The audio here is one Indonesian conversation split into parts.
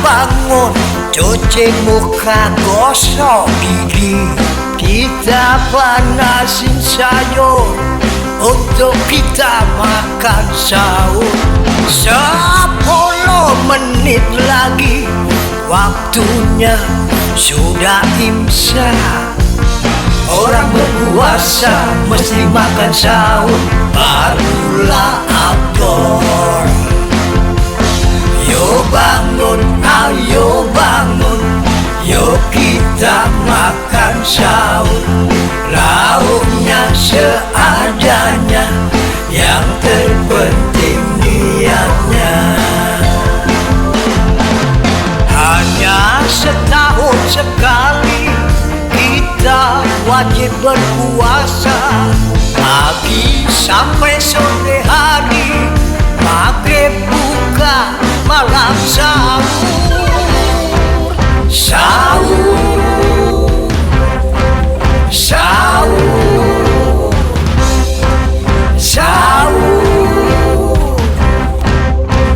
bangun, cuci muka, gosok gigi. Kita panasin sayur untuk kita makan sahur. 10 menit lagi waktunya sudah imsak. Orang berpuasa mesti makan sahur, barulah abdor. Yo bangun, ayo bangun, yuk kita makan sahur. Lauknya seadanya, yang terpenting niatnya. Hanya setahun sekali kita wajib berpuasa, pagi sampai sore hari, maghrib buka, malam sahur. Sahur, sahur, sahur,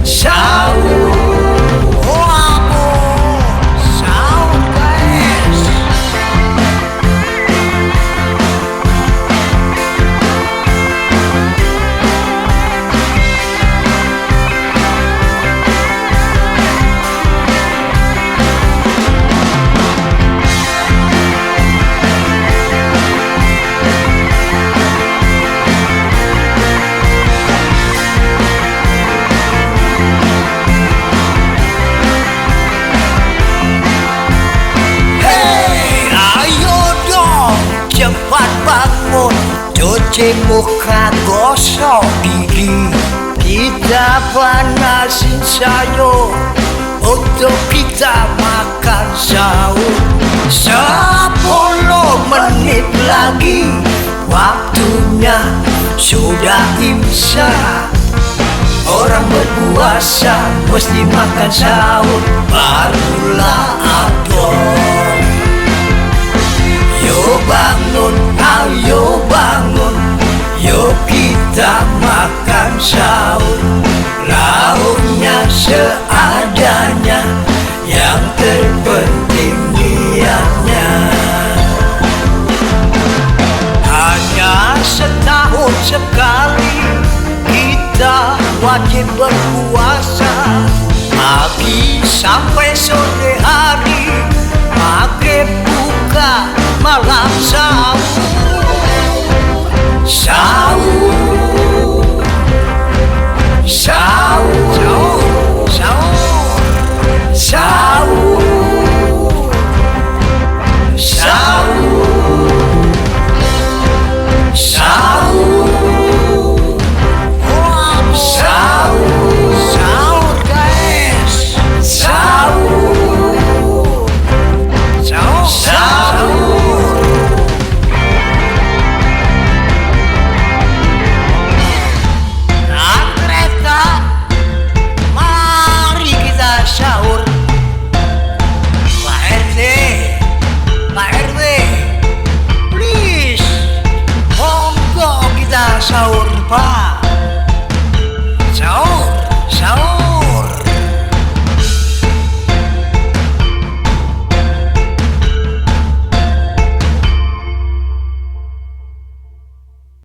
sahur. Cepat bangun, cuci muka, gosok gigi. Kita panasin sayur untuk kita makan sahur. 10 menit lagi waktunya sudah imsak. Orang berpuasa mesti makan sahur, barulah abdor. Yo bangun, ayo bangun, yuk kita makan sahur. Lauknya seadanya, yang terpenting niatnya. Hanya setahun sekali kita wajib berpuasa, pagi sampai sore hari, maghrib buka, malam sahur. Sahur.